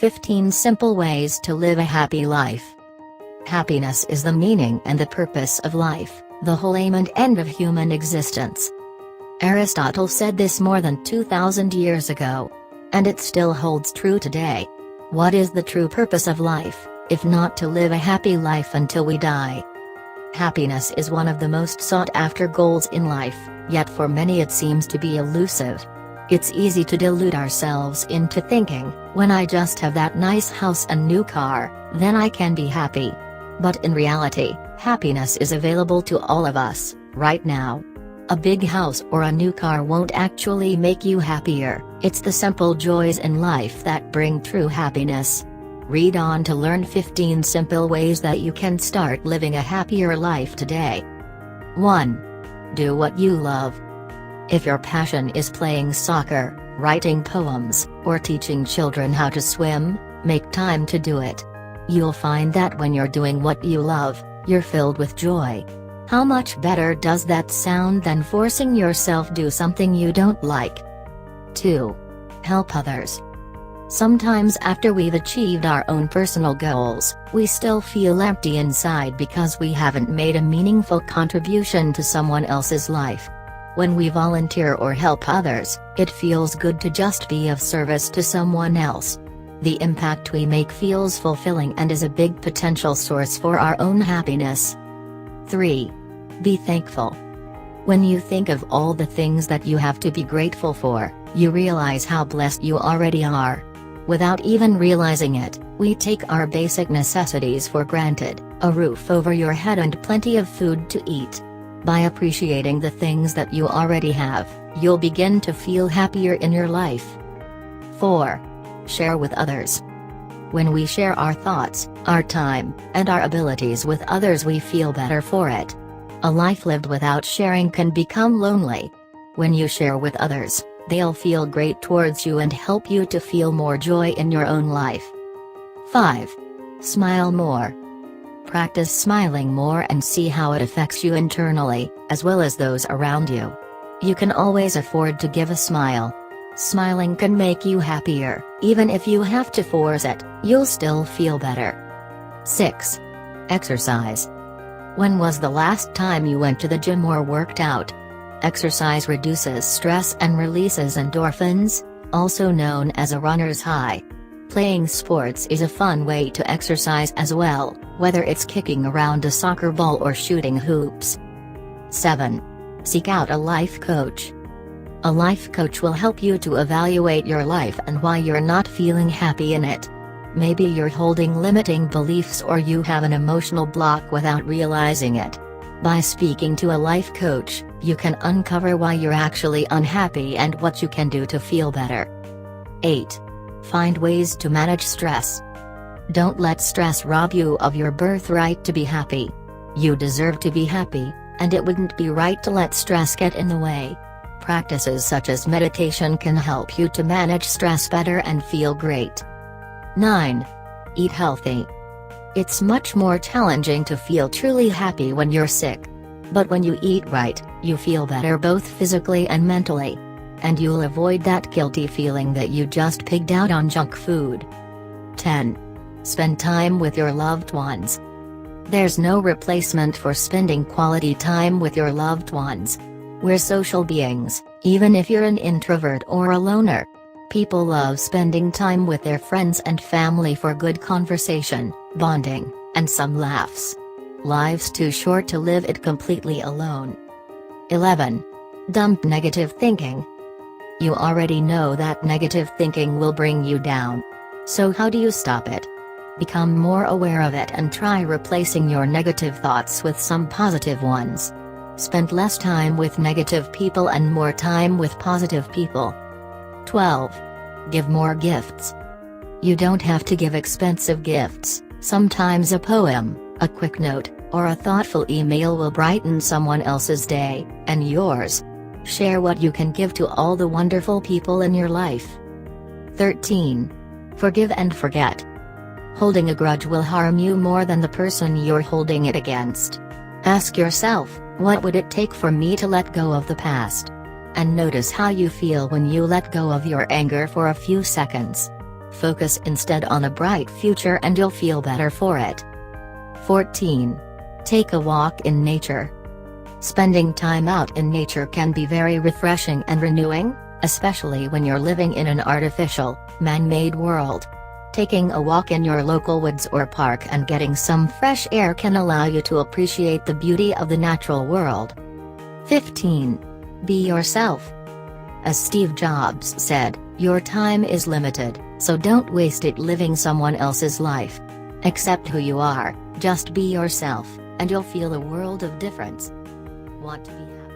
15 Simple Ways to Live a Happy Life. Happiness is the meaning and the purpose of life, the whole aim and end of human existence. Aristotle said this more than 2,000 years ago. And it still holds true today. What is the true purpose of life, if not to live a happy life until we die? Happiness is one of the most sought-after goals in life, yet for many it seems to be elusive. It's easy to delude ourselves into thinking, when I just have that nice house and new car, then I can be happy. But in reality, happiness is available to all of us, right now. A big house or a new car won't actually make you happier, it's the simple joys in life that bring true happiness. Read on to learn 15 simple ways that you can start living a happier life today. 1. Do what you love. If your passion is playing soccer, writing poems, or teaching children how to swim, make time to do it. You'll find that when you're doing what you love, you're filled with joy. How much better does that sound than forcing yourself do something you don't like? 2. Help others. Sometimes after we've achieved our own personal goals, we still feel empty inside because we haven't made a meaningful contribution to someone else's life. When we volunteer or help others, it feels good to just be of service to someone else. The impact we make feels fulfilling and is a big potential source for our own happiness. 3. Be thankful. When you think of all the things that you have to be grateful for, you realize how blessed you already are. Without even realizing it, we take our basic necessities for granted, a roof over your head and plenty of food to eat. By appreciating the things that you already have, you'll begin to feel happier in your life. 4. Share with others. When we share our thoughts, our time, and our abilities with others, we feel better for it. A life lived without sharing can become lonely. When you share with others, they'll feel great towards you and help you to feel more joy in your own life. 5. Smile more. Practice smiling more and see how it affects you internally, as well as those around you. You can always afford to give a smile. Smiling can make you happier, even if you have to force it, you'll still feel better. 6. Exercise. When was the last time you went to the gym or worked out? Exercise reduces stress and releases endorphins, also known as a runner's high. Playing sports is a fun way to exercise as well, whether it's kicking around a soccer ball or shooting hoops. 7. Seek out a life coach. A life coach will help you to evaluate your life and why you're not feeling happy in it. Maybe you're holding limiting beliefs or you have an emotional block without realizing it. By speaking to a life coach, you can uncover why you're actually unhappy and what you can do to feel better. 8. Find ways to manage stress. Don't let stress rob you of your birthright to be happy. You deserve to be happy, and it wouldn't be right to let stress get in the way. Practices such as meditation can help you to manage stress better and feel great. 9. Eat healthy. It's much more challenging to feel truly happy when you're sick. But when you eat right, you feel better both physically and mentally. And you'll avoid that guilty feeling that you just pigged out on junk food. 10. Spend time with your loved ones. There's no replacement for spending quality time with your loved ones. We're social beings, even if you're an introvert or a loner. People love spending time with their friends and family for good conversation, bonding, and some laughs. Life's too short to live it completely alone. 11. Dump negative thinking. You already know that negative thinking will bring you down. So how do you stop it? Become more aware of it and try replacing your negative thoughts with some positive ones. Spend less time with negative people and more time with positive people. 12. Give more gifts. You don't have to give expensive gifts. Sometimes a poem, a quick note, or a thoughtful email will brighten someone else's day, and yours. Share what you can give to all the wonderful people in your life. 13. Forgive and forget. Holding a grudge will harm you more than the person you're holding it against. Ask yourself, what would it take for me to let go of the past? And notice how you feel when you let go of your anger for a few seconds. Focus instead on a bright future and you'll feel better for it. 14. Take a walk in nature. Spending time out in nature can be very refreshing and renewing, especially when you're living in an artificial, man-made world. Taking a walk in your local woods or park and getting some fresh air can allow you to appreciate the beauty of the natural world. 15. Be yourself. As Steve Jobs said, your time is limited, so don't waste it living someone else's life. Accept who you are, just be yourself, and you'll feel a world of difference. Want to be happy?